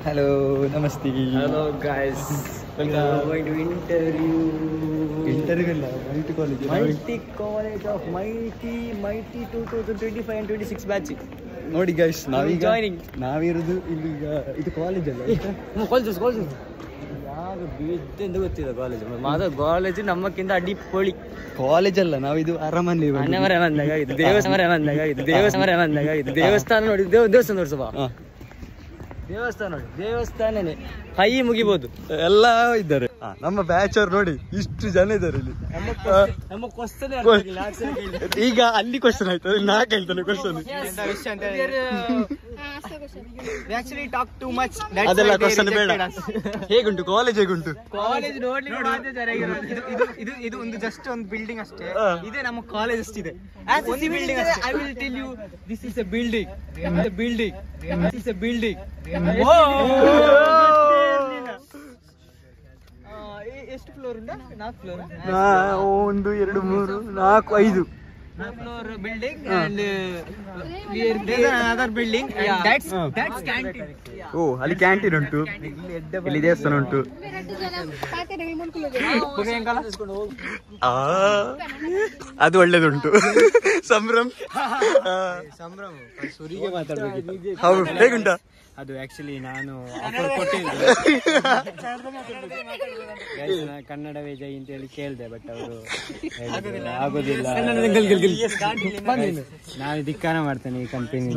Hello, namaste. Hello guys. We are going to interview. Interview ಇಲ್ಲ, Mighty College. Mighty College of Mighty 2025 and 26 batch. ನೋಡಿ guys, ನಾವಿರೋದು ಇಲ್ಲಿ ಇದು college ಅಲ್ಲ. College ಯಾರು ಬಿದ್ದೆಂದು ಗೊತ್ತಿಲ್ಲ ಕಾಲೇಜ್. ಮಾಧವ್ ಕಾಲೇಜ್ ನಮ್ಮಕ್ಕಿಂತ ಅಡಿಪೊಳಿ ಕಾಲೇಜ್ ಅಲ್ಲ, ನಾವಿದು ಅರಮನೆ ದೇವಸ್ಥಾನ ನೋಡಿ. ದೇವಸ್ಥಾನ ನೋಡಿ ಸ್ವಲ್ಪ ದೇವಸ್ಥಾನ ನೋಡಿ, ದೇವಸ್ಥಾನನೇ ಕೈ ಮುಗಿಬಹುದು. ಎಲ್ಲ ಇದ್ದಾರೆ. ನಮ್ಮ ಬ್ಯಾಚ್ ಅವ್ರು ನೋಡಿ ಇಷ್ಟು ಜನ ಇದ್ದಾರೆ ಇಲ್ಲಿ. ನಮ್ಮ ಕ್ವಶನ್ ಈಗ ಅಲ್ಲಿ ಕ್ವಶನ್ ಆಯ್ತು, ನಾ ಕೇಳ್ತಾನೆ ಕ್ವಶನ್. ಅದೆಲ್ಲ ಕ್ವಶನ್ ಬೇಡ. ಹೇಗುಂಟು ಕಾಲೇಜ್? ಹೇಗುಂಟು ಕಾಲೇಜ್? ಇದು ಒಂದು ಜಸ್ಟ್ ಒಂದು ಬಿಲ್ಡಿಂಗ್ ಅಷ್ಟೇ. ಇದೇ ನಮ್ಮ ಕಾಲೇಜ್ ಅಷ್ಟಿದೆ. ಒಂದು ಬಿಲ್ಡಿಂಗ್ ಅಷ್ಟೇ. I will tell you, this is a building. This is a building. ಎಷ್ಟು ಫ್ಲೋರ್ ಉಂಟಾ? 4 floor. 1 2 3 4 5 floor building and there's another building and that's canteen. Oh, ಅಲ್ಲಿ ಕ್ಯಾಂಟೀನ್ ಉಂಟು, ಇಲ್ಲಿ ದೇವಸ್ಥಾನ ಉಂಟು. ಅದು ಒಳ್ಳೇದುಂಟು. ಸಂಭ್ರಮ್ ಸುರಿಗೆ ಮಾತಾಡ್ಬೇಕು. ಹೌದು, ಹೇಗುಂಟ? ಅದು ಆಕ್ಚುಲಿ ನಾನು ಆಫರ್ ಕೊಟ್ಟಿದ್ದೆ, ಕನ್ನಡವೇ ಜೈ ಅಂತ ಹೇಳಿ ಕೇಳಿದೆ, ಬಟ್ ಅವರು ಆಗೋದಿಲ್ಲ. ನಾನು ಧಿಕ್ಕಾರ ಮಾಡ್ತೇನೆ ಈ ಕಂಪನಿ.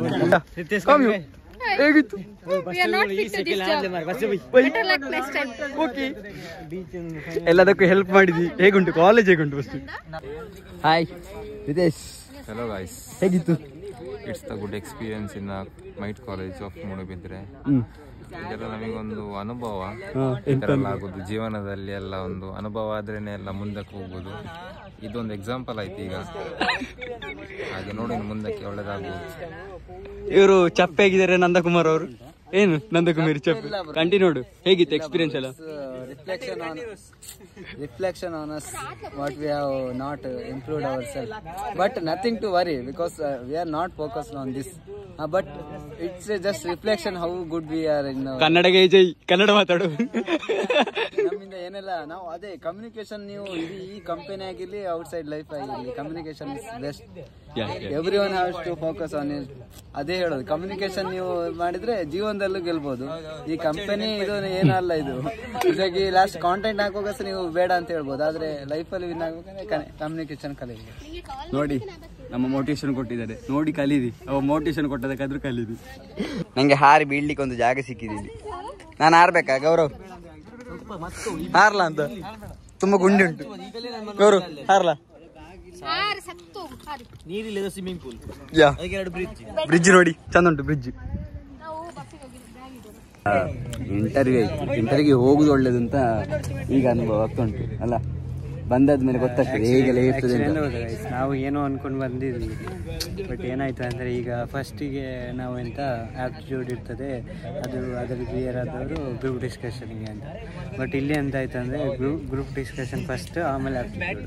ಹೇಗಿತ್ತು? ಎಲ್ಲದಕ್ಕೂ ಹೆಲ್ಪ್ ಮಾಡಿದ್ವಿ. ಹೇಗುಂಟು ಕಾಲೇಜ್? ಹೇಗುಂಟು first? Hi Ritesh. Hello guys. ಹೇಗಿತ್ತು? It's the good experience in the Mighty College of Moodbidri. ಇದೆಲ್ಲ ನಮಗೊಂದು ಅನುಭವ. ಇದೆಲ್ಲ ಆಗೋದು ಜೀವನದಲ್ಲಿ ಎಲ್ಲ ಒಂದು ಅನುಭವ ಆದ್ರೇನೆ ಎಲ್ಲ ಮುಂದಕ್ಕೆ ಹೋಗ್ಬೋದು. ಇದೊಂದು ಎಕ್ಸಾಂಪಲ್ ಆಯ್ತು ಈಗ. ಹಾಗೆ ನೋಡಿ ಮುಂದಕ್ಕೆ ಒಳ್ಳೇದಾಗ್ಬೋದು. ಇವರು ಚಪ್ಪೆ ಆಗಿದ್ದಾರೆ ನಂದಕುಮಾರ್ ಅವರು. ಏನು ನಂದಕುಮಾರ್ ಚಪ್ಪೆ? ಕಂಟಿನ್ಯೂ ನೋಡು. ಹೇಗಿತ್ತು ಎಕ್ಸ್ಪೀರಿಯನ್ಸ್ ಎಲ್ಲ? Reflection on us, what we have not improved ourselves, but nothing to worry because we are not focused on this, but it's just reflection how good we are in ಕನ್ನಡಗೆ ಜೈ. ಕನ್ನಡ ಮಾತಾಡು. ನಮ್ಮಿಂದ ಏನೆಲ್ಲ ನಾವು ಅದೇ communication. ನೀವು ಈ company ಆಗಿರ್ಲಿ, outside life ಆಗಿರ್ಲಿ, communication is best. Every one has to focus on it. ಅದೇ ಹೇಳೋದು, ಕಮ್ಯುನಿಕೇಶನ್ ನೀವು ಮಾಡಿದ್ರೆ ಜೀವನದಲ್ಲೂ ಗೆಲ್ಬಹುದು. ಈ ಕಂಪನಿ ಇದು ಏನಲ್ಲ, ಇದು ಇದಾಗಿ ಲಾಸ್ಟ್ ಕಾಂಟೆಂಟ್ ಹಾಕುವಾಗ ನೀವು ಬೇಡ ಅಂತ ಹೇಳ್ಬೋದು, ಆದ್ರೆ ಲೈಫಲ್ಲಿ ವಿನ್ ಆಗ್ಬೇಕಂದ್ರೆ ಕಮ್ಯುನಿಕೇಶನ್ ಕಲೀರಿ. ನೋಡಿ, ನಮ್ಮ ಮೋಟಿವೇಶನ್ ಕೊಟ್ಟಿದ್ದಾರೆ, ನೋಡಿ ಕಲೀರಿ. ಅವ ಮೋಟಿವೇಶನ್ ಕೊಟ್ಟದಕ್ಕಾದ್ರೂ ಕಲೀರಿ. ನಂಗೆ ಹಾರಿ ಬೀಳ್ಲಿಕ್ಕೆ ಒಂದು ಜಾಗ ಸಿಕ್ಕಿದ್ದೀನಿ. ನಾನು ಹಾರ್ಬೇಕಾ ಗೌರವ್? ಹಾರ್ಲಾ ಅಂತ ತುಂಬಾ ಗುಂಡಿ ಉಂಟು. ಗೌರವ್ ಹಾರ್ಲಾ? ನೀರಿಲ್ಲದ ಸ್ವಿಮ್ಮಿಂಗ್ ಪೂಲ್. ಬ್ರಿಡ್ಜ್ ನೋಡಿ, ಚಂದ ಉಂಟು ಬ್ರಿಡ್ಜ್. ಇಂಟರ್ವ್ಯೂಗೆ ಹೋಗುದು ಒಳ್ಳೇದು ಅಂತ ಈಗ ಅನುಭವ ಆಗ್ತಾ ಉಂಟು ಅಲ್ಲ? ಬಂದಾದ್ಮೇಲೆ ಗೊತ್ತಾಗ್ತದೆ ಹೇಗೆಲ್ಲ ಇರ್ತದೆ ಅಂತ. ನಾವು ಏನೋ ಅನ್ಕೊಂಡು ಬಂದಿದ್ವಿ, ಬಟ್ ಏನಾಯ್ತು ಅಂದರೆ ಈಗ ಫಸ್ಟಿಗೆ ನಾವು ಎಂತ ಆಪ್ಟಿಟ್ಯೂಡ್ ಇರ್ತದೆ, ಅದರಲ್ಲಿ ಕ್ಲಿಯರ್ ಆದವರು ಗ್ರೂಪ್ ಡಿಸ್ಕಷನ್ಗೆ ಅಂತ. ಬಟ್ ಇಲ್ಲಿ ಎಂತ ಆಯ್ತು ಅಂದರೆ ಗ್ರೂಪ್ ಡಿಸ್ಕಷನ್ ಫಸ್ಟ್, ಆಮೇಲೆ ಆಪ್ಟಿಟ್ಯೂಡ್.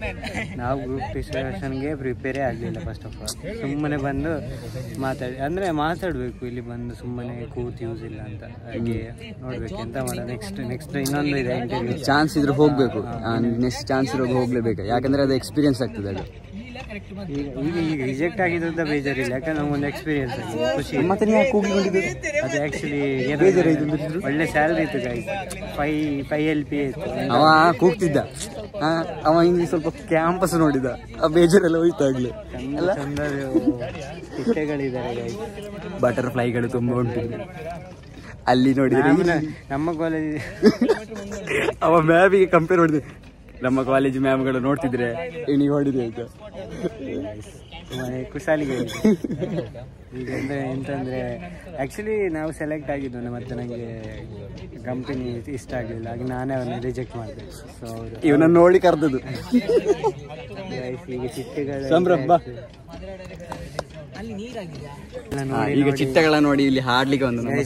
ನಾವು ಗ್ರೂಪ್ ಡಿಸ್ಕಷನ್ಗೆ ಪ್ರಿಪೇರೇ ಆಗಲಿಲ್ಲ ಫಸ್ಟ್ ಆಫ್ ಆಲ್. ಸುಮ್ಮನೆ ಬಂದು ಮಾತಾಡಬೇಕು ಇಲ್ಲಿ ಬಂದು, ಸುಮ್ಮನೆ ಕೂತು ಯೂಸ್ ಇಲ್ಲ ಅಂತ. ಹಾಗೆ ನೋಡ್ಬೇಕು ಎಂತ ಮಾಡೋದು. ನೆಕ್ಸ್ಟ್ ಇನ್ನೊಂದು ಇದೆ ಇಂಟರ್ವ್ಯೂ. ಚಾನ್ಸ್ ಇದ್ರೆ ಹೋಗ್ಬೇಕು, ನೆಕ್ಸ್ಟ್ ಚಾನ್ಸ್ ಇರೋ ಹೋಗ್ಲೇಬೇಕು, ಯಾಕಂದ್ರೆ ಅದು ಎಕ್ಸ್ಪೀರಿಯನ್ಸ್ ಆಗ್ತದೆ. ಅದು ಈಗ ರಿಜೆಕ್ಟ್ ಆಗಿದ್ದ ಬೇಜಾರಿಲ್ಲ, ಯಾಕಂದ್ರೆ ನಮ್ಗೊಂದು ಎಕ್ಸ್ಪೀರಿಯನ್ಸ್ ಆಗಿದೆ, ಖುಷಿ. ಮತ್ತೆ ನೀವು ಕೂಗಿಕೊಂಡಿದ್ದು ಅದು ಆ್ಯಕ್ಚುಲಿ ಒಳ್ಳೆ ಸ್ಯಾಲ್ರಿ ಇತ್ತು ಗೈಸ್. 5 LP ಇತ್ತು. ಅವ ಕೂಗ್ತಿದ್ದ, ಅವ ಹಿಂಗೆ ಸ್ವಲ್ಪ ಕ್ಯಾಂಪಸ್ ನೋಡಿದ, ಆ ಬೇಜಾರೆಲ್ಲ ಹೋಯ್ತಾಗ್ಲಿ. ಚಂದ ಚಿಟ್ಟೆಗಳಿದ್ದಾರೆ ಗೈಸ್, ಬಟರ್ಫ್ಲೈಗಳು ತುಂಬಾ ಉಂಟು ಅಲ್ಲಿ ನೋಡಿದ್ರೆ. ನಮ್ಮ ಕಾಲೇಜ್ ಅವ ಮ್ಯಾಮಿಗೆ ಕಂಪೇರ್ ಮಾಡಿದೆ. ನಮ್ಮ ಕಾಲೇಜ್ ಮ್ಯಾಮ್ಗಳು ನೋಡ್ತಿದ್ರೆ ನೀವು ಹೊಡಿದೆ ಅಂತ ಕುಶಾಲಿಗೆ. ಈಗ ಅಂದರೆ ಎಂತಂದರೆ ಆ್ಯಕ್ಚುಲಿ ನಾವು ಸೆಲೆಕ್ಟ್ ಆಗಿದ್ದು, ಮತ್ತು ನನಗೆ ಕಂಪನಿ ಇಷ್ಟ ಆಗಲಿಲ್ಲ, ಹಾಗೆ ನಾನೇ ಅವನ್ನ ರಿಜೆಕ್ಟ್ ಮಾಡಿದೆ. ಸೊ ಇವನನ್ನು ನೋಡಿ ಕರೆದದ್ದು. ಈಗ ಚಿಟ್ಟೆಗಳು ಸಂಭ್ರಮ. ಈಗ ಚಿಟ್ಟಗಳ ನೋಡಿ ಇಲ್ಲಿ ಹಾಡ್ಲಿಕ್ಕೆ ಒಂದು ನಮ್ಮ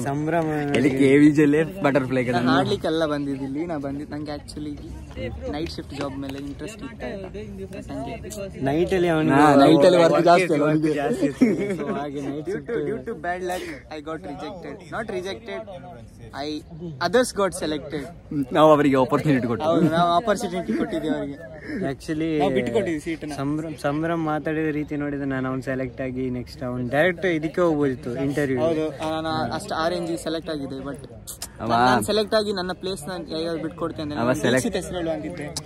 ಸಂಭ್ರಮ ಇಲ್ಲಿ KVJ ಬಟರ್ಫ್ಲೈ ಹಾಡ್ಲಿಕ್ಕೆಲ್ಲ ಬಂದಿದ್ದಿಲ್ಲಿ ನಾ ಬಂದಿದ್ದು. ನಂಗೆ ಆಕ್ಚುಲಿ ನೈಟ್ ಶಿಫ್ಟ್ ಜಾಬ್ ಮೇಲೆ ಇಂಟ್ರೆಸ್ಟ್ ಇತ್ತು. ನೈಟ್ ಅಲ್ಲಿ ನೈಟ್ ಅಲ್ಲಿ ವರ್ಕ್ ಜಾಸ್ತಿ ಅಲ್ಲ ಸೊ ಹಾಗೆ night shift due to bad luck I got rejected. Not rejected, others got selected. ನಾವು ಅವರಿಗೆ ಆಪರ್ಚುನಿಟಿ ಕೊಟ್ಟು ನಾವು ಆಪರ್ಚುನಿಟಿ ಕೊಟ್ಟಿದ್ದೀವಿ ಅವರಿಗೆ. ಆಕ್ಚುಲಿ ಸಂಭ್ರಮ್ ಮಾತಾಡಿದ ರೀತಿ ನೋಡಿದ್ರೆ ನಾನು ಅವ್ನು ಸೆಲೆಕ್ಟ್ ಆಗಿ ನೆಕ್ಸ್ಟ್ ಅವ್ನು ಡೈರೆಕ್ಟ್ ಇದಕ್ಕೆ ಹೋಗ್ಬೋದಿತ್ತು ಇಂಟರ್ವ್ಯೂ. ಹೌದು, ನಾನು ಅಷ್ಟು ಆರೆಂಜ್ ಸೆಲೆಕ್ಟ್ ಆಗಿದೆ. ಬಟ್ ಸೆಲೆಕ್ಟ್ ಆಗಿ ನನ್ನ ಪ್ಲೇಸ್ ನಾನು ಬಿಟ್ಕೊಡ್ತೇನೆ.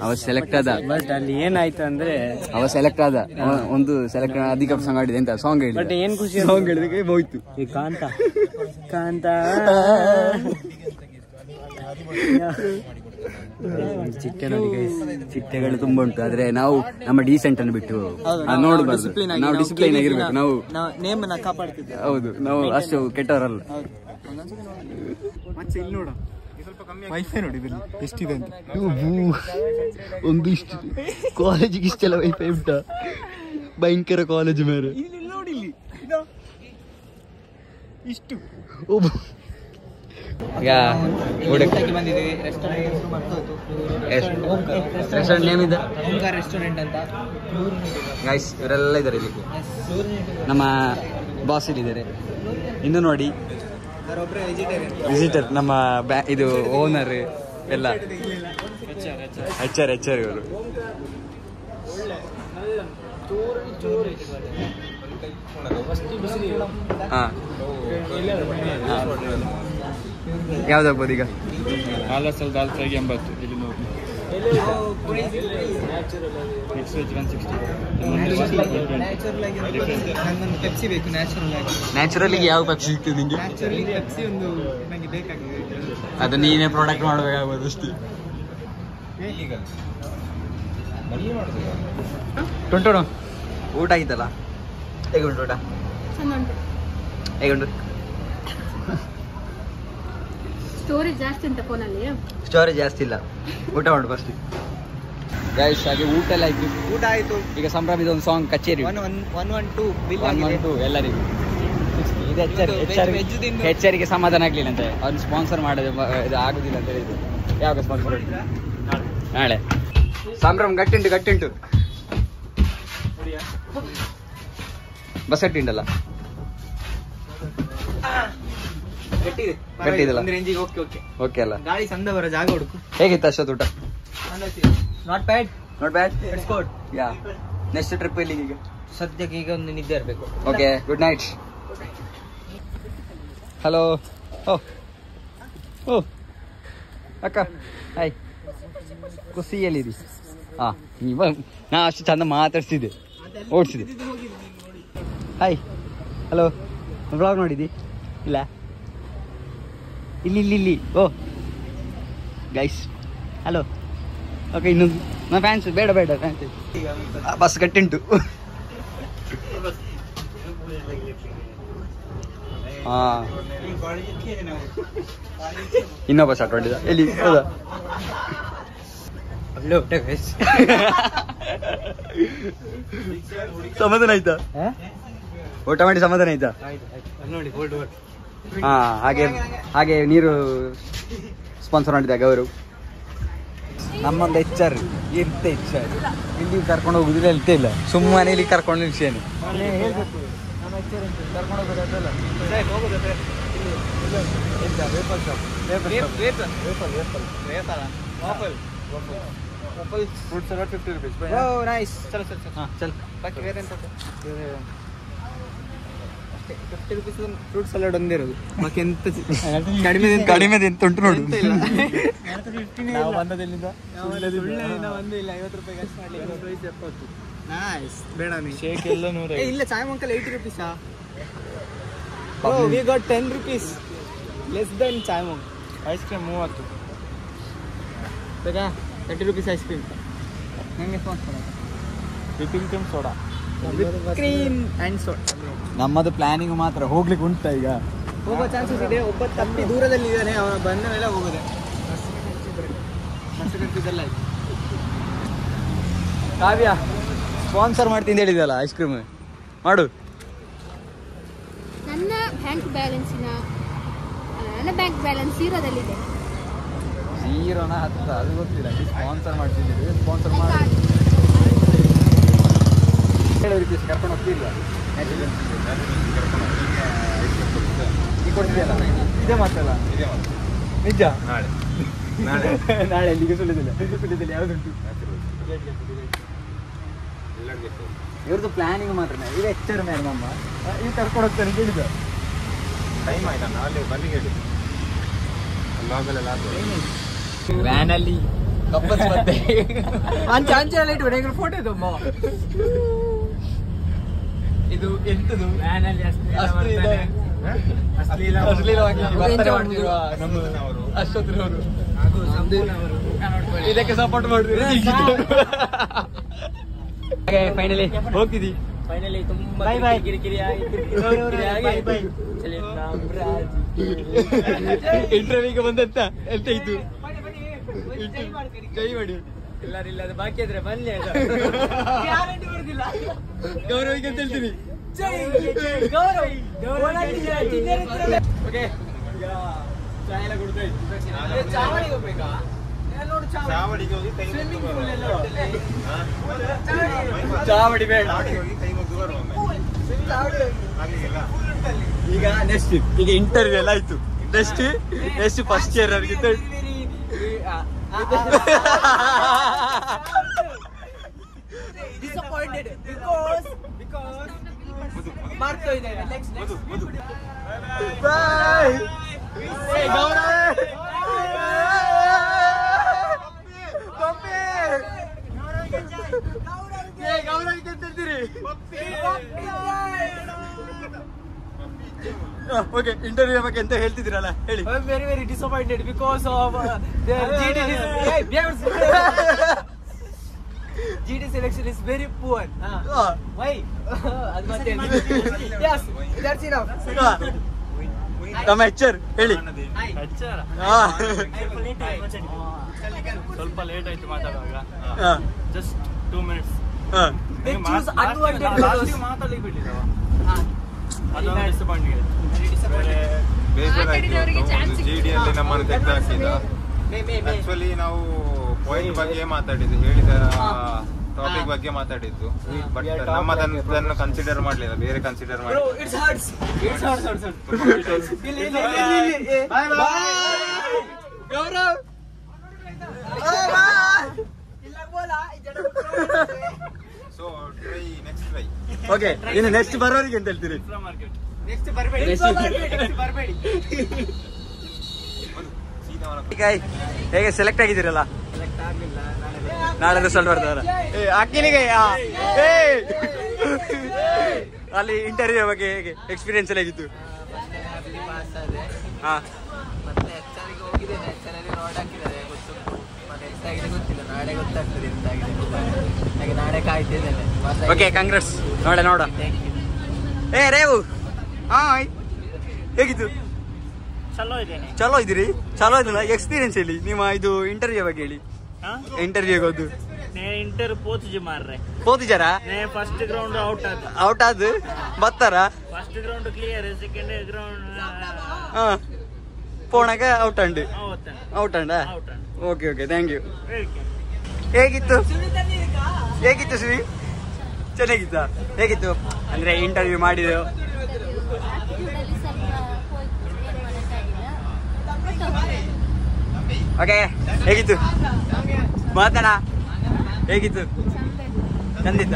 ಅವ ಸೆಲೆಕ್ಟ್ ಆದ. ಬಟ್ ಅಲ್ಲಿ ಏನಾಯ್ತು ಅಂದ್ರೆ ಅವ ಸೆಲೆಕ್ಟ್ ಆದ, ಒಂದು ಸೆಲೆಕ್ಟ್ ಅಧಿಕ ಸಾಂಗ್ ಆಡಿದೆ ಅಂತ ಸಾಂಗ್ ಹೇಳಿ. ಬಟ್ ಏನ್ ಖುಷಿ ಸಾಂಗ್ ಹೇಳಿದಕ್ಕೆ ಹೋಯ್ತು. ಈ ಕಾಂತ ಕಾಂತ ಚಿಟ್ಟೆ ನೋಡಿ ಗೈಸ್, ಚಿಟ್ಟೆಗಳು ತುಂಬಾ ಉಂಟು. ಆದ್ರೆ ನಾವು ನಮ್ಮ ಡೀಸೆಂಟ್ ಅನ್ನು ಬಿಟ್ಟು ನೋಡ್ಬಾರ್ದು. ನಾವು ಡಿಸಿಪ್ಲೈನ್ ಆಗಿರ್ಬೇಕು. ನಾವು ನೇಮ್ ನ ಕಾಪಾಡ್ತಿದ್ದೆ. ಹೌದು, ನಾವು ಅಷ್ಟು ಕೆಟ್ಟವರಲ್ಲ. ಮತ್ತೆ ಇಲ್ಲಿ ನೋಡ, ವೈಫೈ ನೋಡಿ ಎಷ್ಟಿದೆ ಅಂತ. ಒಂದು ಇಷ್ಟು ಕಾಲೇಜಿಗೆ ಇಷ್ಟೆಲ್ಲ ವೈಫೈ ಉಂಟ? ಭಯಂಕರ ಕಾಲೇಜ್ ಮೇರೆ. ಇಲ್ಲಿ ನೋಡಿ, ಇಲ್ಲಿ ಇಷ್ಟು ಈಗ ಬಂದಿದ್ದೀವಿ. ರೆಸ್ಟೋರೆಂಟ್ ನೇಮ್ ಇದೆ ರೆಸ್ಟೋರೆಂಟ್ ಅಂತ. ಗೈಸ್ ಇವರೆಲ್ಲ ಇದ್ದಾರೆ ಇಲ್ಲಿ. ನಮ್ಮ ಬಾಸ್ ಇಲ್ಲಿದ್ದಾರೆ. ಇನ್ನು ನೋಡಿ ವಿಸಿಟರ್, ನಮ್ಮ ಇದು ಓನರ್ ಎಲ್ಲ HR ಇವರು. ಯಾವ್ದಾಗ್ಬೋದು ಈಗ? ಹಾಲಸಲ್ ದಾಲ್ ಫ್ರೈಗೆ 80, ಇಲ್ಲಿ ನೋಡಿ ಪೆಪ್ಸಿ ಬೇಕು ನ್ಯಾಚುರಲ್ ಆಗಿ. ನ್ಯಾಚುರಲ್ ಯಾವ ಪೆಪ್ಸಿ ಸಿಗ್ತದೆ ನಿಂಗೆ? ಪೆಪ್ಸಿ ಒಂದು ನನಗೆ ಬೇಕಾಗಿದೆ. ಅದು ನೀನೇ ಪ್ರಾಡಕ್ಟ್ ಮಾಡಬೇಕಾಗ್ಬೋದು ಅಷ್ಟೇ. ಟೊಂಟೋಣ ಊಟ ಆಗಿತ್ತಲ್ಲ, ಹೇಗುಂಟು ಊಟ? ಹೇಗುಂಟು? ಸ್ಟೋರೇಜ್ ಜಾಸ್ತಿ ಉಂಟು ಫೋನಲ್ಲಿ. ಸ್ಟೋರೇಜ್ ಜಾಸ್ತಿ ಇಲ್ಲ. ಊಟ ಮಾಡು ಫಸ್ಟ್ ಗೈಸ್. ಹಾಗೆ ಊಟ ಎಲ್ಲ ಆಯ್ತು. ಊಟ ಆಯ್ತು. ಈಗ ಸಂಭ್ರಮ ಇದೊಂದು ಸಾಂಗ್ ಕಚೇರಿ 112 ಬಿಲ್ 112 ಎಲ್ಲರಿಗೂ. ಇದು ಹೆಚ್ಚರಿಗೆ ಸಮಾಧಾನ ಆಗ್ಲಿಲ್ಲ ಅಂತೆ. ಅವ್ನು ಸ್ಪಾನ್ಸರ್ ಮಾಡೋದು ಇದು ಆಗುದಿಲ್ಲ ಅಂತ ಹೇಳಿದ್ರು. ಯಾವಾಗ ಸ್ಪಾನ್ಸರ್? ನಾಳೆ. ಸಂಭ್ರಮ ಗಟ್ಟಿಂಟು ಬಸ್ ಗಟ್ಟಿಂಡಲ್ಲ, ಗಟ್ಟಿದಲ್ಲ, ಓಕೆ ಅಲ್ಲ? ಗಾಳಿ ಸಂದ ಬರೋ ಜಾಗ ಹುಡುಕು. ಹೇಗಿತ್ತು ಅಷ್ಟೊತ್ತು ಊಟ? Not bad. Yeah. Next trip ಇಲ್ಲಿ ಈಗ ಸದ್ಯಕ್ಕೆ ಈಗ ಒಂದು ನಿದ್ದೆ ಇರಬೇಕು. Okay, good night. ಹಲೋ. ಓ ಅಕ್ಕ, ಹಾಯ್. ಖುಷಿಯಲ್ಲಿರಿ? ಹಾ, ಇವಾಗ ನಾ ಅಷ್ಟು ಚಂದ ಮಾತಾಡ್ಸಿದ್ದೆ, ಓಡಿಸಿದೆ. Hi, hello. ಬ್ಲಾಗ್ ನೋಡಿದ್ದಿ? ಇಲ್ಲ, ಇಲ್ಲಿ. ಓ ಗೈಸ್, ಹಲೋ. ಓಕೆ, ಇನ್ನೊಂದು ನಾ ಫ್ಯಾನ್ಸ್ ಬೇಡ ಫ್ಯಾನ್ಸ್. ಬಸ್ ಗಟ್ಟಿಂಟು. ಹಾ, ಇನ್ನೊಬ್ಬ ಸ್ಟಾರ್ಟ್ ಮಾಡಿದ. ಎಲ್ಲಿ ಹೌದಾ? ಸಮಾಧಾನ ಆಯ್ತಾ? ಊಟ ಮಾಡಿ ಸಮಾಧಾನ ಆಯ್ತಾ? ಹಾ, ಹಾಗೆ ನೀರು ಸ್ಪಾನ್ಸರ್ ಮಾಡಿದಾಗ ಅವರು ನಮ್ಮೊಂದು HR ಇಲ್ಲಿ ಕರ್ಕೊಂಡು ಹೋಗುದಿಲ್ಲ, ಹೇಳ್ತೇ ಇಲ್ಲ. ಸುಮ್ಮನೆ ಇಲ್ಲಿ ಕರ್ಕೊಂಡು ನಿಲ್ಸೇನೆ. ಫ್ರೂಟ್ಸ್ ಎಲ್ಲ 50 rupees. ನೈಸ್. ಚಲ್ ಬಾಕಿ ಬೇರೆ ಎಂತ? 50 rupees ಫ್ರೂಟ್ ಸಲಾಡ್ ಒಂದಿರೋದು. ಬಾಕಿ ಎಂತ ಕಡಿಮೆ ಎಂತ ಉಂಟು ನೋಡು. ನಾವು ಬಂದದೆಲ್ಲಿಂದ? ಒಂದು ಇಲ್ಲ, 50 ರೂಪಾಯಿಗೆ ಅಷ್ಟು ಮಾಡ್ಲಿಕ್ಕೆ 70. ನೈಸ್. ಬೇಡ ನೀ ಶೇಕ್ ಎಲ್ಲ 100. ಇಲ್ಲ, chai uncle 80 rupees. We got 10 rupees less than chai monk. Ice cream 30. ಬೇಕಾ? 30 rupees ಐಸ್ ಕ್ರೀಮ್. ನನಗೆ sponsor whipping cream soda, cream and soda. ನಮ್ಮದು ಪ್ಲಾನಿಂಗ್ ಮಾತ್ರ. ಹೋಗ್ಲಿಕ್ಕೆ ಉಂಟಾ ಈಗ? ಹೋಗೋ ಚಾನ್ಸಸ್ ಇದೆ. ಒಬ್ಬ ತಪ್ಪಿ ದೂರದಲ್ಲಿ ಇದ್ದಾನೆ, ಅವನ ಬಂದ ಮೇಲೆ ಹೋಗೋದೆ. ಮಸ್ತ್ ಕಟ್ಟಿದ್ದಲ್ಲ ಆಯ್ತು. ಕಾವ್ಯ ಸ್ಪಾನ್ಸರ್ ಮಾಡ್ತೀನಿ ಹೇಳಿದಲ್ಲ ಐಸ್ ಕ್ರೀಮ್ ಮಾಡು. ಬ್ಯಾಂಕ್ ಬ್ಯಾಲೆನ್ಸಿನ ನನ್ನ ಬ್ಯಾಂಕ್ ಬ್ಯಾಲೆನ್ಸ್ ಇರೋದಲ್ಲಿದೆ. ಜೀರೋನ 10 ಅದು ಗೊತ್ತಿಲ್ಲ. ಸ್ಪಾನ್ಸರ್ ಮಾಡ್ತಿದ್ದೀವಿ, ಸ್ಪಾನ್ಸರ್ ಮಾಡಿ ಕರ್ಕೊಂಡು ಹೋಗ್ತಿಲ್ಲ. ಈಗ ಕೊಡ್ತೀಯಲ್ಲ, ಇದೇ ಮಾತಲ್ಲ ನಿಜ. ನಾಳೆ ಅಲ್ಲಿಗೆ ಸುಳಿದಿಲ್ಲ ಯಾವುದುಂಟು ಇವ್ರದ್ದು ಪ್ಲಾನಿಂಗ್ ಮಾತ್ರ. ಈಗ ಎಚ್ಚರ ಮೇಲೆ ನಮ್ಮ ಈಗ ಕರ್ಕೊಂಡು ಹೋಗ್ತಾನೆ ಕೇಳಿದ ಟೈಮ್ ಆಯ್ತಾ? ಅಲ್ಲಿ ಬನ್ನಿ ಹೇಳಿ ವ್ಯಾನಲ್ಲಿ ಕಪ್ಪಸ್ ಮತ್ತೆ ಅಂಚೆ ಅಂಚೆಲ್ಲ ಇಟ್ಟು ಫೋಟೋ ಇದು ಇದು ಎಂತದು ವ್ಯಾನಲ್ಲಿ ಅಷ್ಟೊತ್ತಿನವರು ಇದಕ್ಕೆ ಸಪೋರ್ಟ್ ಮಾಡ್ರಿ. ಫೈನಲಿ ಹೋಗ್ತಿದ್ದಿ. ಫೈನಲಿ ತುಂಬಾ ಇಂಟರ್ವ್ಯೂಗೆ ಬಂದಂತ ಎಂತ ಇತ್ತು ಜೈ ಮಾಡಿ ಎಲ್ಲರಿಲ್ಲ. ಅದು ಬಾಕಿ ಆದ್ರೆ ಬನ್ನಿ ಗೌರವಿಗೆ ಅಂತ ಹೇಳ್ತೀನಿ. ಚಾವಡಿ ಬೇಡ ಈಗ ನೆಕ್ಸ್ಟ್ ಈಗ ಇಂಟರ್ವ್ಯೂ ಎಲ್ಲ ಆಯ್ತು. ನೆಕ್ಸ್ಟ್ ಫಸ್ಟ್ ಇಯರ್ ಅವ್ರಿಗೆ disappointed because marks ಹೋಯಿದ್ದಾರೆ. bye hey ಗೌರವ್ ಪಪ್ಪಿ ಗೌರವ್ ಕೇಳ್ತಿರ್ತೀರಿ. ಓಕೆ, ಇಂಟರ್ವ್ಯೂ ಬಗ್ಗೆ ಎಂತ ಹೇಳ್ತಿದ್ದೀರಲ್ಲ ಹೇಳಿ. Very very disappointed because of GD selection is very poor. Why? Yes, that's enough. ನಮ್ಮ ಎಚ್ಚರ್ ಹೇಳಿ. ಸ್ವಲ್ಪ ಲೇಟ್ ಆಯ್ತು ಮಾತಾಡುವಾಗ. Just 2 minutes. ಮಾತಾಡ್ಲಿಕ್ಕೆ ಬಿಡ್ಲಿಲ್ಲ. ಅದೊಂದು ಡಿಸಪಾಯಿಂಟಿಂಗ್ ಆಯ್ತು. GD ಅಲ್ಲಿ ನಮ್ಮನ್ನು ತೆಗೆದಾಕಿದ. ಆಕ್ಚುಲಿ ನಾವು ಪಾಯಿಂಟ್ ಬಗ್ಗೆ ಮಾತಾಡಿದ್ದು, ಹೇಳಿದ ಟಾಪಿಕ್ ಬಗ್ಗೆ ಮಾತಾಡಿದ್ದು. ಬಟ್ ನಮ್ಮದನ್ನು ಕನ್ಸಿಡರ್ ಮಾಡಲಿಲ್ಲ, ಬೇರೆ ಕನ್ಸಿಡರ್ ಮಾಡಿ. So try next try. Okay, ಇನ್ನು ನೆಕ್ಸ್ಟ್ ಬರೋರಿಗೆ ಅಂತ ಹೇಳ್ತೀರಿ? ನೆಕ್ಸ್ಟ್ ಬರಬೇಡಿ. ಹೇಗೆ ಸೆಲೆಕ್ಟ್ ಆಗಿದ್ದೀರಲ್ಲ? ನಾಳೆ ರಿಸಲ್ಟ್ ಬರ್ತಾರ. ಅಕ್ಕಿಲಿಗೆ ಅಲ್ಲಿ ಇಂಟರ್ವ್ಯೂ ಬಗ್ಗೆ ಹೇಗೆ ಎಕ್ಸ್ಪೀರಿಯನ್ಸ್ ಎಲ್ಲ ಹೇಗಿತ್ತು? ಹಾ, ಮತ್ತೆ ಹೆಚ್ಚಾಗಿ ಹೋಗಿದ್ದೇನೆ. ಹೆಚ್ಚಾಗಿ ರೋಡ್ ಹಾಕಿದ್ದಾರೆ, ಮತ್ತೆ ಎಷ್ಟಾಗಿದೆ ಗೊತ್ತಿಲ್ಲ. ನಾಳೆ ಗೊತ್ತಾಗ್ತದೆ ಎಂತಾಗಿದೆ. ಹಾಗೆ ನಾಳೆ ಕಾಯ್ತಿದ್ದೇನೆ. ಓಕೆ, ಕಾಂಗ್ರೆಸ್. ನೋಡ ಏ ರೇವು, ಹಾಯ್, ಹೇಗಿತ್ತು? ಚಲೋ ಇದ್ದೀರಿ? ಚಲೋ ಇದಿಲ್ಲ. ಎಕ್ಸ್ಪೀರಿಯನ್ಸ್ ಹೇಳಿ ನಿಮ್ಮ ಇದು ಇಂಟರ್ವ್ಯೂ ಬಗ್ಗೆ ಹೇಳಿ. ಇಂಟರ್ವ್ಯೂಗೆ ಹೋದು ಪೋತಿಜಾರ ಫಸ್ಟ್ ಗ್ರೌಂಡ್ ಔಟ್ ಆದ್ ಬತ್ತಾರ. First ground clear, second ground ಪೋಣಾಗ out and okay okay, thank you. ಹೇಗಿತ್ತು ಸುವಿ? ಚೆನ್ನಾಗಿತ್ತ? ಹೇಗಿತ್ತು ಅಂದ್ರೆ ಇಂಟರ್ವ್ಯೂ ಮಾಡಿದ್ದು? ಓಕೆ, ಹೇಗಿತ್ತು? ಮಾತಾಡ, ಹೇಗಿತ್ತು? ಚಂದಿತ್ತ?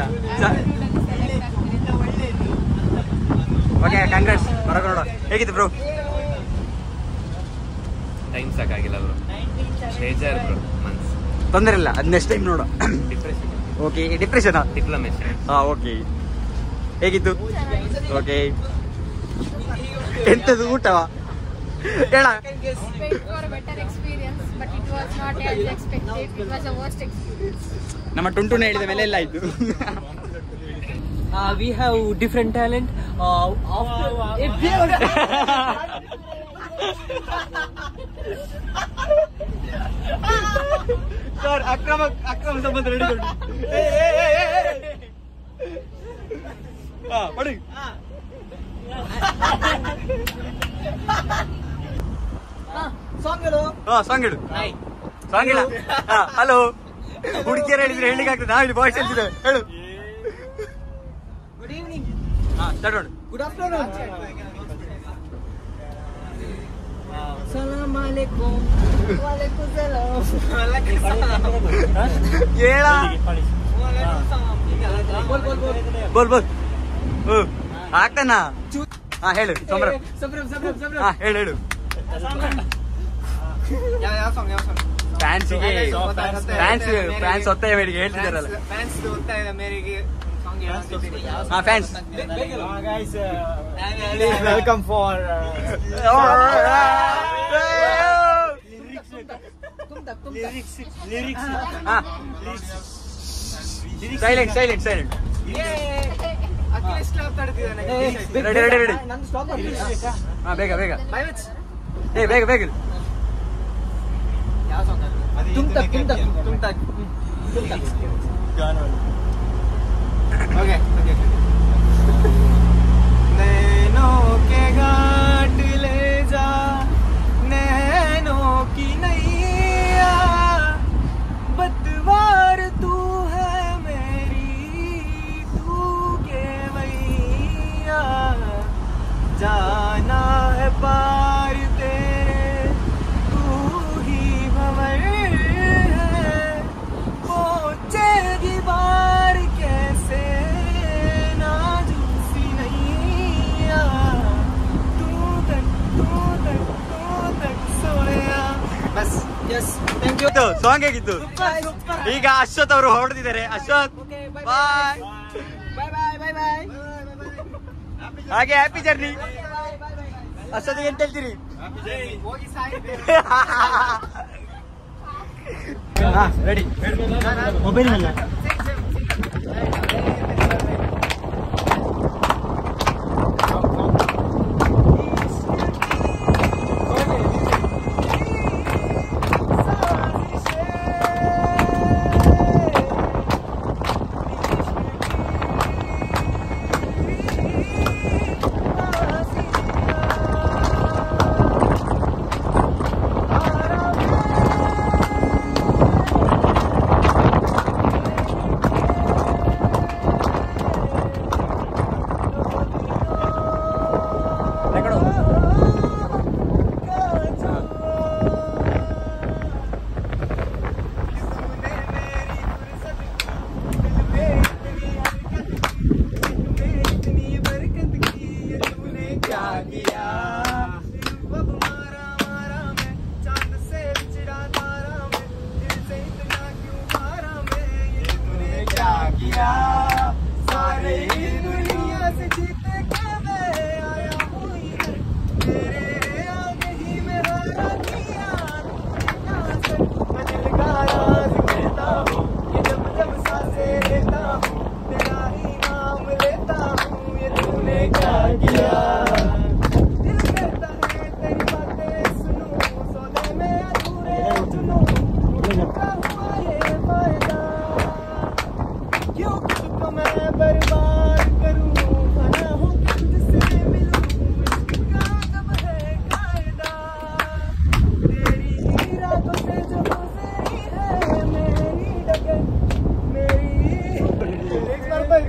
ಓಕೆ, ಕಾಂಗ್ರೆಸ್. ಹೊರಗೆ ನೋಡ, ಹೇಗಿತ್ತು ಬ್ರೋ? ಟೈಮ್ ಸಾಕಾಗಿಲ್ಲ ಬ್ರೋ. ಬೇಜಾರ್ ಬ್ರೋ, ಮನ್ಸ್ ತೊಂದರೆ ಇಲ್ಲ, ಅದು ನೆಕ್ಸ್ಟ್ ಟೈಮ್ ನೋಡ. ಓಕೆ, ಡಿಪ್ರೆಷನ್ ಡಿಪ್ಲೊಮೇಷನ್. ಓಕೆ, ಹೇಗಿತ್ತು? ಓಕೆ, ಎಂತದು ಊಟವಾ ಹೇಳ? ನಮ್ಮ ಟುಂಟುನ ಹೇಳಿದ ಮೇಲೆ ಎಲ್ಲ ಆಯ್ತು. we have different talent. Sir, ಅಕ್ರಮ ಸಂಬಂಧ ರೆಡಿ ಮಾಡಿ. ಸಾಂಗ್ ಹೇಳು. ಸಾಂಗ್ ಹೇಳ. ಹಲೋ, ಹುಡುಗಿಯರು ಹೇಳಿದ್ರೆ ಹೇಳಿಕ್ಕೆ ಆಗ್ತದೆ. ನಾವಿಲ್ಲಿ ಬಾಯ್ಸ್ ಹೇಳ್ತಿದ್ದೇವೆ. ಹೇಳು. Good evening. ಸ್ಟಾರ್ಟ್ ಮಾಡು. Good afternoon. ಸಲಾಮ್ ಅಲೈಕುಂ. ವಾಲೇಕುಂ ಸಲಾಮ್. ಹೇಳ. ಬೋಲ್ ಆಗ್ತಾನ. ಹಾ ಹೇಳು. ಹೇಳು. ಫ್ಯಾನ್ಸ್ ಒತ್ತಾಯ ಮೇರೆಗೆ ಹೇಳ್ತಿದ್ದಾರಲ್ಲ. Fans welcome for silent. Ready. ಹಾ ಬೇಗ. ಬೇಗ. नैनों के घाट ले जा, नैनों की नैया, बतवार तू है मेरी, तू केवैया, जाना है पार तेरे, तू ही भंवर है, पहुंचेगी बार कैसे नाजुसी नैया, तू तक सोया. बस. Yes, thank you. ಸಾಂಗ್ ಹೇಗಿತ್ತು? ಈಗ ಅಶ್ವಥ್ ಅವರು ಹೊರಡ್ತಿದ್ದಾರೆ. ಅಶ್ವಥ್ ಬಾಯ್. ಹಾಗೆ ಹ್ಯಾಪಿ ಜರ್ನಿ. ಅಶ್ವಥ್ ಎಂತ ಹೇಳ್ತೀರಿ? ರೆಡಿ. ಮೊಬೈಲ್ ಮೇಲೆ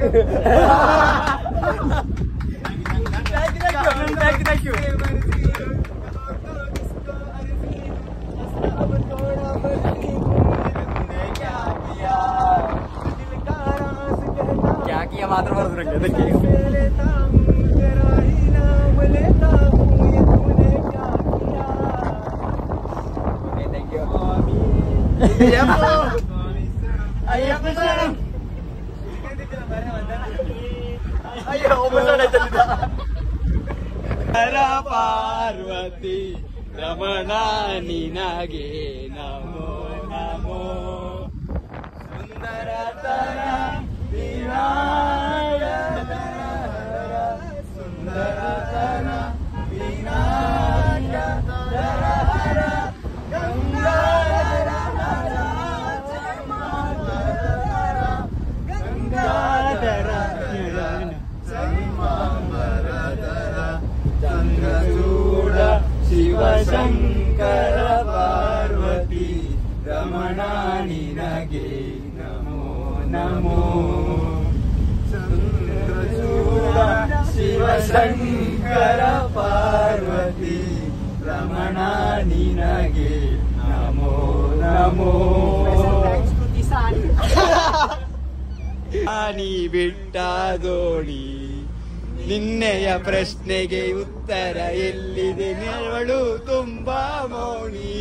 Thank you. क्या किया मात्र बरस रखे देखिए पार्वती रमणा निनगे नमो नमो सुंदरतर विनायक सुंदरतर विनायक गंगाधर गंगाधर ನಮೋ ಚಂದ್ರಚೂಡ ಶಿವಶಂಕರ ಪಾರ್ವತಿ ರಮಣ ನಿನಗೆ ನಮೋ ನಮೋ ನೀ ಬಿಟ್ಟ ದೋಣಿ ನಿನ್ನೆಯ ಪ್ರಶ್ನೆಗೆ ಉತ್ತರ ಎಲ್ಲಿದೆ ನೆರಳು ತುಂಬಾ ಮೌನಿ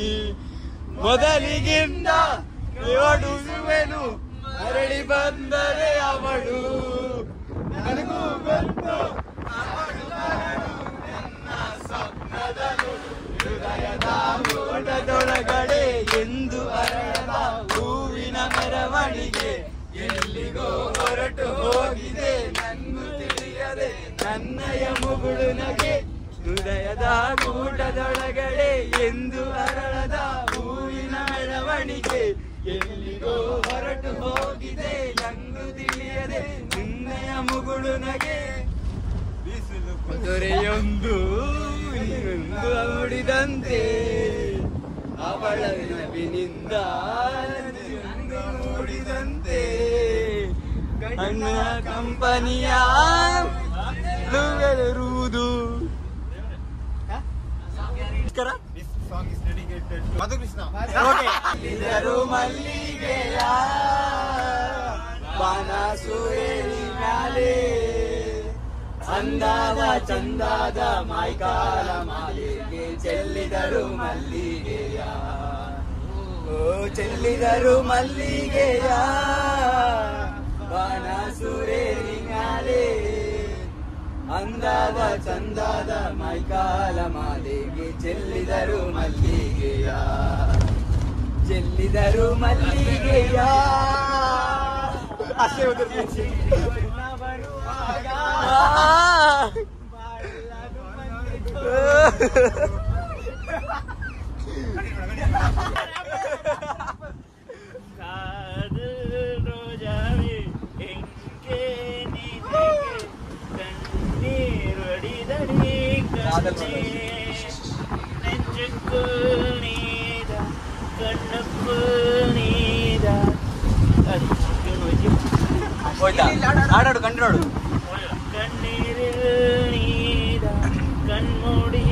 ಮೊದಲಿಗಿಂತ ನೋಡುವೆನು ಮರಳಿ ಬಂದರೆ ಅವಳು ನನಗೂ ಬಂತು ಅವಳು ಮರಳು ನನ್ನ ಸ್ವಪ್ನದಳು ಹೃದಯದ ಓಟದೊಳಗಡೆ ಎಂದು ಅರಳದ ಹೂವಿನ ಮೆರವಣಿಗೆ ಎಲ್ಲಿಗೋ ಹೊರಟು ಹೋಗಿದೆ ನನ್ನು ತಿಳಿಯದೆ ನನ್ನಯ ಮುಗುಳು ನಗೆ ಹೃದಯದ ಕೂಟದೊಳಗಡೆ ಎಂದು ಅರಳದ ಹೂವಿನ ಮೆರವಣಿಗೆ ಎಲ್ಲಿಗೋ ಹೊರಟು ಹೋಗಿದೆ ನಂಗೂ ತಿಳಿಯದೆ ನಿನ್ನಯ ಮುಗುಳು ನಗೆ ಬಿಸಿಲು ಕುದುರೆಯೊಂದು ನೀನೊಂದು ಮೂಡಿದಂತೆ ಅವಳ ನವಿನಿಂದ ಮೂಡಿದಂತೆ ಕಣ್ಣ ಕಂಪನಿಯ ರುವುದು ಮಲ್ಲಿಗೆಯ ಬಾನಸೂರೇರಿ ಮ್ಯಾಲೆ ಅಂದಾದ ಚಂದಾದ ಮಾಯ್ಕಾಲ ಮಾಲಿಗೆ ಚೆಲ್ಲಿದರು ಮಲ್ಲಿಗೆಯ ಚೆಲ್ಲಿದರು ಮಲ್ಲಿಗೆಯ ಬಾನಸೂರೇರಿ ಮ್ಯಾಲೆ ಅಂದಾದ ಚಂದಾದ ಮೈಕಾಲ ಮಾಲೆಗೆ ಚೆಲ್ಲಿದರು ಮಲ್ಲಿಗೆಯ ಚೆಲ್ಲಿದರು ಮಲ್ಲಿಗೆಯ ಅಷ್ಟೇ ஆடாடு கண்டோடு கண்ணீரில் நீத கண்மூடி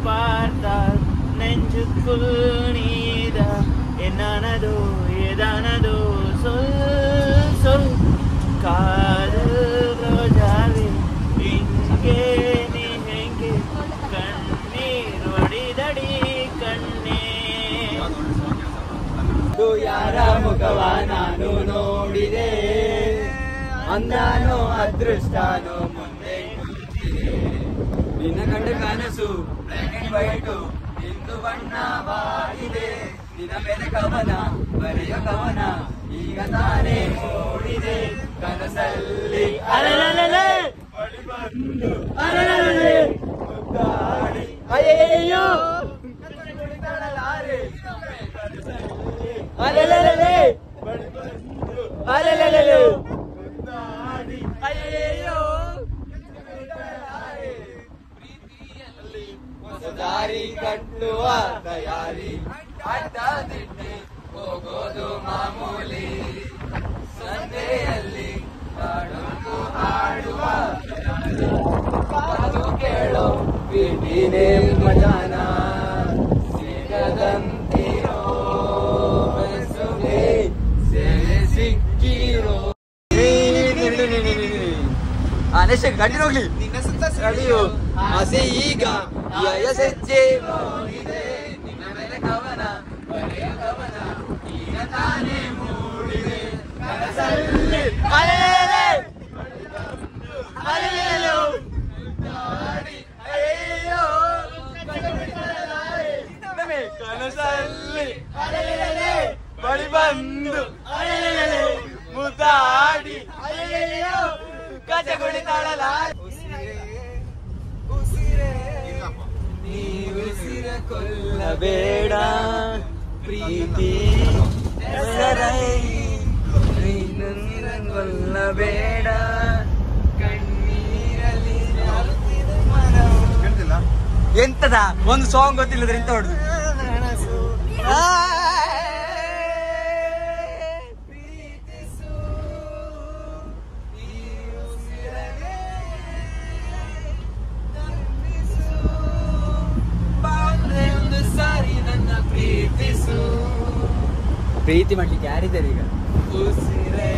பார்த்தால் நெஞ்சுக்குள் நீத என்னானதோ ஏதானதோ சொல் சொல் காதல் ரோஜாவே இங்கே நீ ಹೆಂಗೆ ಕಣ್ಣೀರ್ ಹೊಡಿದಡಿ ಕಣ್ಣೇ ಯಾರ ಮುಖವ ನಾನು ನೋಡಿದೆ ಅಂದಾನೋ ಅದೃಷ್ಟನೋ ಮುಂದೆ ನಿನ್ನ ಕಂಡ ಕನಸು ಬ್ಲ್ಯಾಕ್ ಅಂಡ್ ವೈಟು ಇಂದು ಬಣ್ಣವಾಗಿದೆ ನಿನ್ನ ಮೇಲೆ ಕವನ ಬರೆಯ ಕವನ ಈಗ ತಾನೇ ಮೂಡಿದೆ ಕನಸಲ್ಲಿ ಅರಳಲೇ ಬಳಿ ಬಂದು ಅರಳಲೇ ಮುದ್ದಾಡಿ ಅಯ್ಯಯ್ಯೋ ಕುಳಿತಳಲಾರೆ ಅರಳಲೇ ಬಳಿ ಬಂದು ಅರಳಲೇ ಅಯ್ಯಯ್ಯೋ ಪ್ರೀತಿಯಲ್ಲಿ ಹೊಸ ದಾರಿ ಕಟ್ಟುವ ತಯಾರಿ ಅಡ್ಡದಿಡ್ಡಿ ಹೋಗೋದು ಮಾಮೂಲಿ ಸಂದೆಯಲ್ಲಿ ಕಾಡುಂಟು ಹಾಡುವ ಅದು ಕೇಳೋ ಪ್ರೀತಿನೇ ಮಜಾನ ಸಿಗದಂತಿರೋ ಮನಸ್ಸುಗೆ ಸೆರೆ ಸಿಕ್ಕಿರೋ ನೆಕ್ಸ್ಟ್ ಕಂಟಿನ್ಯೂ ಹೋಗ್ಲಿ ಅಳಿಯೋ ಆಸೆ ಈಗ ಯಶಸ್ಸೆ ಮೋಡಿದೆ ನಿನ್ನ ಮೇಲೆ ಕವನ ಬರೆಯ ಕವನ ಈಗ ತಾನೇ ಮೂಡಿದೆ ಕನಸಲ್ಲಿ ಅಲೆಲೆ ಅಲೆಲೆ ಅಯ್ಯೋ ಕನಸಲ್ಲಿ ಅಲೆಲೆ ಬಳಿ ಬಂದು ಅಲೆಲೆ ಮುದ್ದಾಡಿ ಅಯ್ಯೋ ಕಚ ಕುಳಿತಾಳಲ್ಲ ನೀವುಸಿರ ಕೊಲ್ಲಬೇಡ ಪ್ರೀತಿ ನೀನುಸಿರ ಕೊಲ್ಲಬೇಡ ಕಣ್ಣೀರಲ್ಲಿ ಎಂತದ ಒಂದು ಸಾಂಗ್ ಗೊತ್ತಿಲ್ಲದ್ರೆ ಎಂತ ಹೊಡೆದು ಪ್ರೀತಿಸು ಪ್ರೀತಿಸು. ಪ್ರೀತಿ ಮಾಡ್ಲಿಕ್ಕೆ ಯಾರಿದ್ದಾರೆ ಈಗ? ಉಸಿರೇ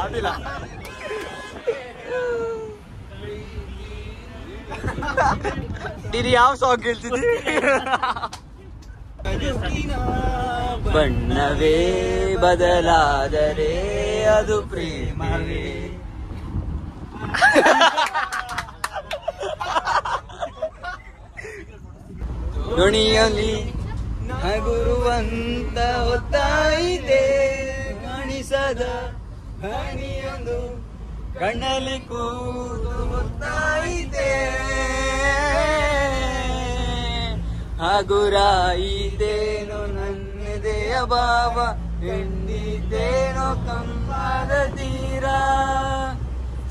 ಅದಿಲ್ಲ. ನೀನು ಯಾವ ಸಾಂಗ್ ಕೇಳ್ತಿದ್ದಿ? ಬಣ್ಣವೇ ಬದಲಾದರೆ ಅದು ಪ್ರೇಮವೇ. ಧ್ವನಿಯಲ್ಲಿ ನಗುರುವಂತ ಹೊತ್ತಾಯಿದೆ ಕಾಣಿಸದ ಹನಿಯೊಂದು ಕಣ್ಣಲ್ಲಿ ಕೂತು ಹೊತ್ತಾಯಿದೆ. ಹಗುರಾಯಿತೇನೋ ನನ್ನದೆಯ ಭಾವ ಎಂದಿದ್ದೇನೋ ಕಂಪಾದ ತೀರ.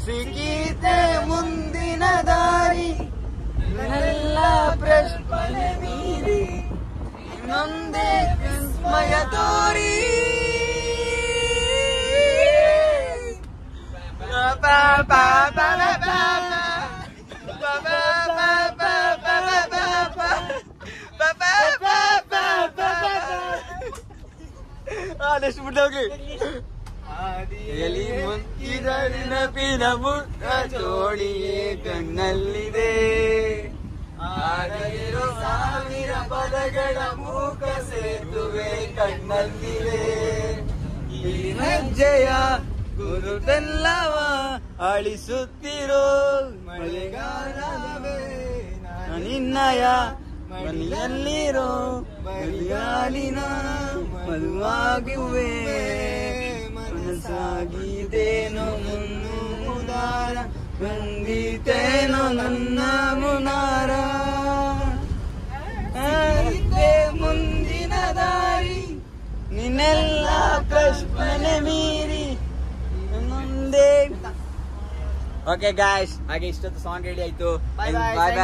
ಸಿಗೀತೆ ಮುಂದಿನ ದಾರಿ ಎಲ್ಲ ಪ್ರಶ್ನೆ ಮೀರಿ ನೊಂದೇ ವಿಸ್ಮಯ ತೋರಿ. ನೆಕ್ಸ್ಟ್ ಬಿಟ್ಟೋಗಿ ನೆನಪಿನ ಮುಟ್ಟ ಜೋಡಿಯೇ ಕಣ್ಣಲ್ಲಿದೆ. ಆಗಿರೋ ಸಾವಿರ ಪದಗಳ ಮೂಕ ಸೇತುವೆ ಕಣ್ಣಲ್ಲಿದೆ. ಈ ಹೆಜ್ಜೆಯ ಗುರುತೆಲ್ಲವ ಅಳಿಸುತ್ತಿರೋ ಮಳೆಗಾಲವೇ ನಿನ್ನಯ ಮನೆಯಲ್ಲಿರೋ ಮಳೆಗಾಲಿನ ಮದುವಾಗಿವೆ. ಮನಸ್ಸಾಗಿದ್ದೇನೋ ಮುನ್ನಾರ ಬಂದಿತೇನೋ ನನ್ನ ಮುನಾರ. ಮುಂದಿನ ದಾರಿ ನಿನ್ನೆಲ್ಲ ಪ್ರಶ್ನೆ ಮೀರಿ ಮುಂದೆ. ಓಕೆ ಗಾಯ್ಸ್, ಹಾಗೆ ಇಷ್ಟೊತ್ತು ಸಾಂಗ್ ಹೇಳಿ ಆಯ್ತು. ಬಾಯ್ ಬಾಯ್.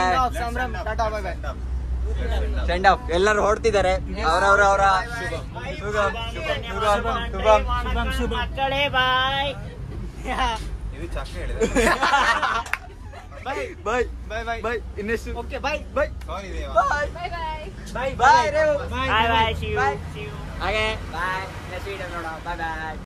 ಸೆಂಡ್ ಆಫ್ ಎಲ್ಲರೂ ಹೊಡ್ತಿದ್ದಾರೆ ಅವರವರ ಮಕ್ಕಳೇ ಬಾಯ್. ಇದು ಚಕ್ಕೆ ಹೇಳಿದೆ. ಬಾಯ್ ಬಾಯ್ ಬಾಯ್ ಬಾಯ್. ಇನ್ನೆಷ್ಟು? ಓಕೆ ಬಾಯ್ ಬಾಯ್ ಸಾರಿ ದೇವ. ಬಾಯ್ ಬಾಯ್ ಬಾಯ್. ಬಾಯ್ ಬಾಯ್. ಬಾಯ್ ಬಾಯ್. ಹಾಗೆ ಬಾಯ್. ನೆಕ್ಸ್ಟ್ ವಿಡಿಯೋ ನೋಡೋಣ. ಬಾಯ್ ಬಾಯ್.